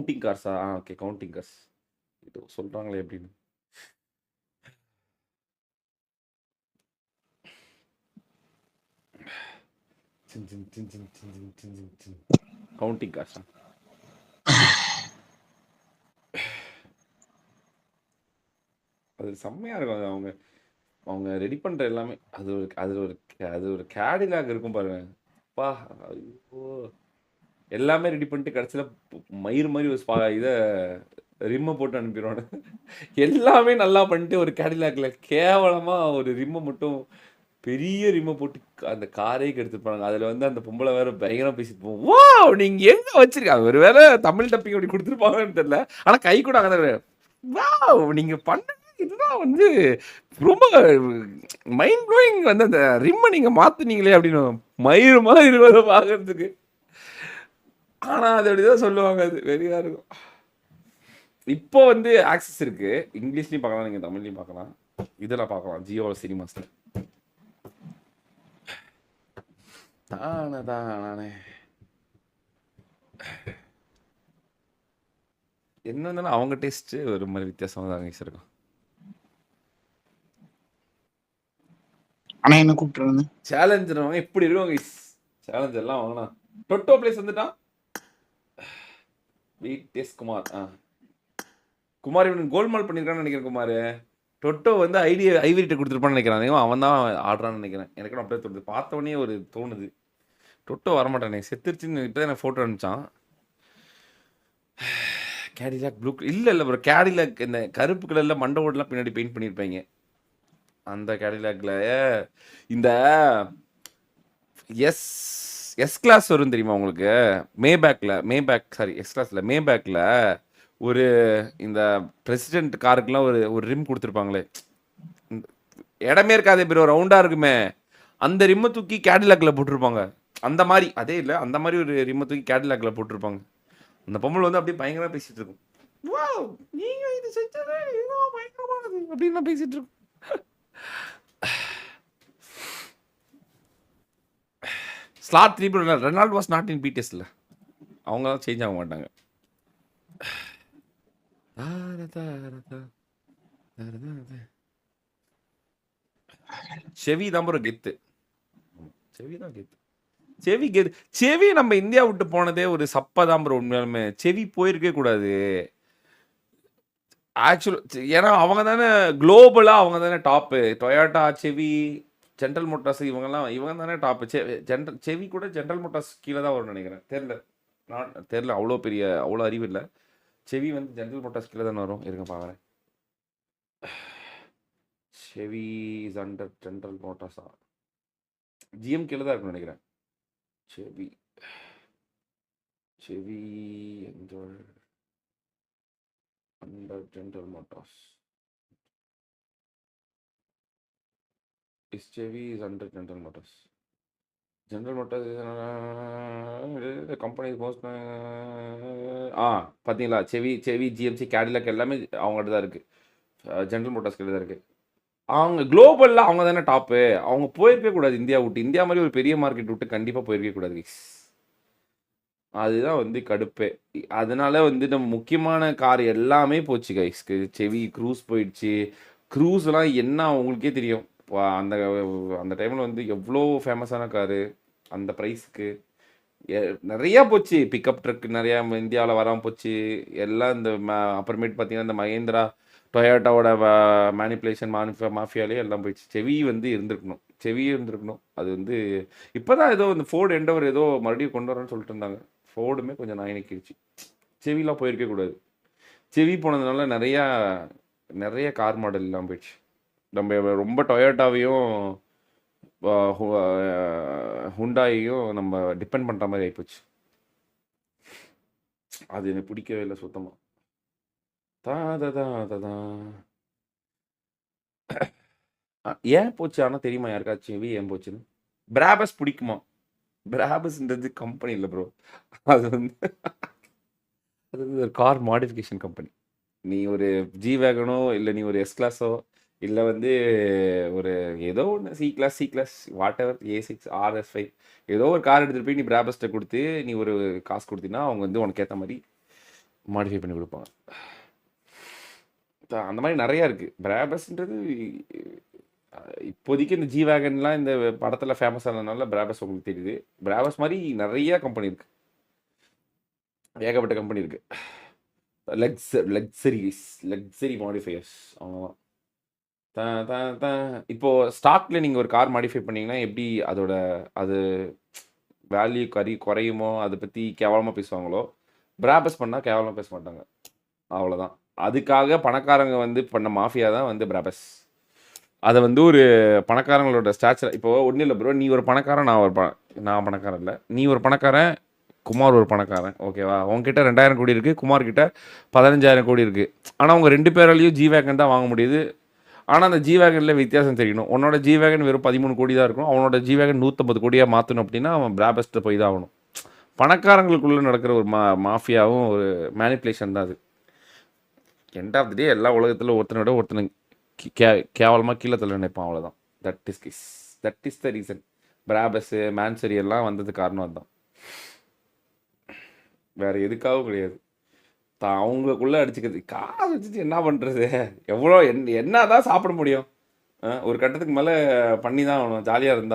Counting கார்ஸா? Okay, counting cars. ஏதோ சொல்றாங்களே அப்படின்னு. கவுண்டிங் கார்ஸா? அது செம்மையா இருக்கும். அது அவங்க அவங்க ரெடி பண்ற எல்லாமே. அது ஒரு கேடிலாக் இருக்கும் பாருங்க. அப்பா! ஐயோ! எல்லாமே ரெடி பண்ணிட்டு கடைசியில மயிர் மாதிரி ஒரு இத ரிம்ம போட்டு அனுப்பிடுவானுங்க. எல்லாமே நல்லா பண்ணிட்டு ஒரு கேடிலாக்ல கேவலமா ஒரு ரிம்ம மட்டும் பெரிய ரிம்ம போட்டு அந்த காரே கெடுத்துருப்பாங்க. அதுல வந்து அந்த பொம்பளை வேற பயங்கரமா பேசிட்டு போகும். வாவ்! நீங்க எங்க வச்சிருக்க? ஒருவேளை தமிழ் டப்பிங் அப்படி கொடுத்துருப்பாங்கன்னு தெரியல. ஆனா கை கூட அங்கதான். வாவ்! நீங்க பண்ணது இதுதான் வந்து ரொம்ப மைண்ட் ப்ளோயிங். வந்து அந்த ரிம்ம நீங்க மாத்துனீங்களே அப்படின்னு மயிறு மாதிரி இருப்பதை பாக்குறதுக்கு. ஆனா அது அப்படிதான் சொல்லுவாங்க. அது வெறியா இருக்கும். இப்போ வந்து ஆக்சஸ் இருக்கு. இங்கிலீஷ்லயும் பார்க்கலாம், நீங்க தமிழ்லயும் பார்க்கலாம். இதெல்லாம் பார்க்கலாம் ஜியோ சினிமாஸ்ல. தானே என்ன இருந்தாலும் அவங்க டேஸ்ட் ஒரு மாதிரி வித்தியாசமா தான் இருக்கும். ஆனா என்ன கூப்பிட்டுருங்க சேலஞ்சர் வாங்க இப்படி இருக்கும். சேலஞ்சர் எல்லாம் வாங்கினா டொட்டோ பிளேஸ் வந்துட்டான். விடிஎஸ் குமார். குமார் இவன் கோல்மால் பண்ணியிருக்கான்னு நினைக்கிறேன். குமார் டொட்டோ வந்து ஐவரிட்ட கொடுத்துருப்பான்னு நினைக்கிறான். அவன் தான் ஆடுறான்னு நினைக்கிறேன். எனக்கு அப்படியே தோணுது. பார்த்த உடனே ஒரு தோணுது டொட்டோ வரமாட்டானே, செத்துருச்சுன்னு எனக்கு ஃபோட்டோ அனுப்பிச்சான். கேடிலாக் ப்ளூ இல்லை ப்ரோ, கேடிலாக் இந்த கருப்பு கலரில் மண்டை ஓடலாம் பின்னாடி பெயிண்ட் பண்ணியிருப்பாங்க. அந்த கேடிலாக்ல இந்த எஸ் கிளாஸ் வரும் தெரியுமா உங்களுக்கு? மேபேக் சாரி எஸ் கிளாஸ்ல மேபேக்ல ஒரு இந்த பிரசிடென்ட் காருக்குலாம் ஒரு ரிம் கொடுத்துருப்பாங்களே, இடமே இருக்காதே பேர், ரவுண்டா இருக்குமே, அந்த ரிம்மை தூக்கி கேடிலாக்ல போட்டிருப்பாங்க. அந்த மாதிரி அதே இல்லை, அந்த மாதிரி ஒரு ரிம்மை தூக்கி கேடிலாக்ல போட்டிருப்பாங்க. அந்த பொம்பளை வந்து அப்படியே பயங்கரமா பேசிட்டு இருக்கும். நீங்க இது செஞ்சது பயங்கரமானது அப்படின்னு பேசிட்டு இருக்கும். Slot 3 Renault was not in பிடிஎஸ்ல. அவங்க தான் சேஞ்ச் ஆக மாட்டாங்க. செவி தான் ப்ரோ கெத்து. செவி தான் கெத்து. செவி நம்ம இந்தியா விட்டு போனதே ஒரு சப்பதான் ப்ரோ. உண்மையாலுமே செவி போயிருக்கே கூடாது ஆக்சுவல். ஏன்னா அவங்க தானே குளோபலா, அவங்க தானே டாப்பு. டொயோட்டா, செவி, ஜென்ரல் மோட்டார்ஸ், இவங்க தானே டாப்பு. செவி கூட ஜென்ரல் மோட்டார்ஸ் கீழே தான் வரும்னு நினைக்கிறேன். தெரியல அவ்வளோ அறிவு இல்லை. செவி வந்து ஜென்ரல் மோட்டார்ஸ் கீழே தானே வரும். இருங்க பார்க்குறேன். செவி இஸ் அண்டர் ஜென்ரல் மோட்டார்ஸா? ஜிஎம் கீழே தான் இருக்குன்னு நினைக்கிறேன். செவி under General Motors. Chevy is under General Motors. General Motors is the company most. பார்த்தீங்களா, செவி ஜிஎம்சி கேடிலாக் எல்லாமே அவங்ககிட்ட தான் இருக்கு. ஜென்ரல் மோட்டார்ஸ் கிட்ட தான் இருக்கு. அவங்க குளோபலில் அவங்க தானே டாப்பு. அவங்க போயிருக்கவே கூடாது இந்தியா விட்டு. இந்தியா மாதிரி ஒரு பெரிய மார்க்கெட் விட்டு கண்டிப்பாக போயிருக்கவே கூடாது. அதுதான் வந்து கடுப்பே. அதனால வந்து நம்ம முக்கியமான கார் எல்லாமே போச்சு கைஸ்க்கு. செவி க்ரூஸ் போயிடுச்சு. க்ரூஸ்லாம் என்ன உங்களுக்கே தெரியும். அந்த அந்த டைமில் வந்து எவ்வளோ ஃபேமஸான காரு அந்த ப்ரைஸுக்கு. நிறையா போச்சு. பிக்கப் ட்ரக் நிறையா இந்தியாவில் வராமல் போச்சு எல்லாம். இந்த அப்புறமேட்டு பார்த்தீங்கன்னா இந்த மகேந்திரா டொயோட்டாவோட மேனிப்புலேஷன் மாஃபியாலே எல்லாம் போயிடுச்சு. செவி வந்து இருந்திருக்கணும். அது வந்து இப்போ தான் ஏதோ இந்த ஃபோர்டு எண்டவர் ஏதோ மறுபடியும் கொண்டு வரேன்னு சொல்லிட்டு இருந்தாங்க. ஃபோர்டுமே கொஞ்சம் நாயினிக்கிடுச்சு. செவிலாம் போயிருக்கே கூடாது. செவி போனதுனால நிறைய கார் மாடல் எல்லாம் போயிடுச்சு. நம்ம ரொம்ப டொயோட்டாவையும் ஹுண்டாயையும் நம்ம டிபெண்ட் பண்ணுற மாதிரி ஆகிப்போச்சு. அது எனக்கு பிடிக்கவே இல்லை சுத்தமாக. ஏன் போச்சு ஆனால் தெரியுமா யாருக்காச்சும் செவி ஏன் போச்சுன்னு? பிராபஸ் பிடிக்குமா? பிராபஸ்ன்றது கம்பெனி இல்லை ப்ரோ. அது வந்து ஒரு கார் மாடிஃபிகேஷன் கம்பெனி. நீ ஒரு ஜி வேகனோ இல்லை நீ ஒரு எஸ் கிளாஸோ இல்லை வந்து ஒரு ஏதோ ஒன்று C class what ever A6 RS5 ஏதோ ஒரு கார் எடுத்துகிட்டு போய் நீ பிராபஸ்ட்டை கொடுத்து நீ ஒரு காசு கொடுத்தீங்கன்னா அவங்க வந்து உனக்கு ஏற்ற மாதிரி மாடிஃபை பண்ணி கொடுப்பாங்க. அந்த மாதிரி நிறையா இருக்குது. பிராபஸ்ன்றது இப்போதைக்கு இந்த ஜி வேகன்லாம் இந்த படத்தில் ஃபேமஸ் ஆனதுனால பிராபஸ் உங்களுக்கு தெரியுது. பிராபஸ் மாதிரி நிறைய கம்பெனி இருக்குது, ஏகப்பட்ட கம்பெனி இருக்குது. லக்ஸரி மாடிஃபையர்ஸ் அவ்வளோதான். இப்போ ஸ்டாக்ல நீங்கள் ஒரு கார் மாடிஃபை பண்ணீங்கன்னா எப்படி அதோட அது வேல்யூ குறையுமோ அதை பற்றி கேவலமாக பேசுவாங்களோ, பிராபஸ் பண்ணால் கேவலமாக பேச மாட்டாங்க. அவ்வளோதான். அதுக்காக பணக்காரங்க வந்து பண்ண மாஃபியா தான் வந்து பிராபஸ். அதை வந்து ஒரு பணக்காரங்களோட ஸ்டாச்சர். இப்போ ஒன்றும் இல்லை ப்ரோ, நீ ஒரு பணக்காரன், நான் பணக்காரன் இல்லை, நீ ஒரு பணக்காரன், குமார் ஒரு பணக்காரன், ஓகேவா? உங்ககிட்ட 2000 கோடி இருக்குது, குமார் கிட்ட 15,000 கோடி இருக்குது. ஆனால் உங்கள் 2 பேராலையும் ஜி வேகன் தான் வாங்க முடியுது. ஆனால் அந்த ஜி வேகனில் வித்தியாசம் தெரியணும். உன்னோட ஜி வேகன் வெறும் 13 கோடி தான் இருக்கும், அவனோட ஜி வேகன் 150 கோடியாக மாற்றணும் அப்படின்னா அவன் பிராபஸ்ட்டை போய் தான் ஆகணும். பணக்காரங்களுக்குள்ளே நடக்கிற ஒரு மாஃபியாவும் ஒரு மேனிப்புலேஷன் தான் அது. எண்ட் ஆஃப் தி டே எல்லா உலகத்தில் ஒருத்தனோட ஒருத்தனை கேவலமாக கீழே தள்ள நினைப்பான், அவ்வளோதான். That is the reason. Brabus Mansory எல்லாம் வந்தது காரணம் அதுதான், வேறு எதுக்காகவும் கிடையாது. அவங்களுக்குள்ளே அடிச்சுக்கிறது. காசு வச்சுட்டு என்ன பண்ணுறது? எவ்வளோ என்ன தான் சாப்பிட முடியும்? ஒரு கட்டத்துக்கு மேலே பண்ணி தான் ஆகணும், ஜாலியாக இருந்தால்.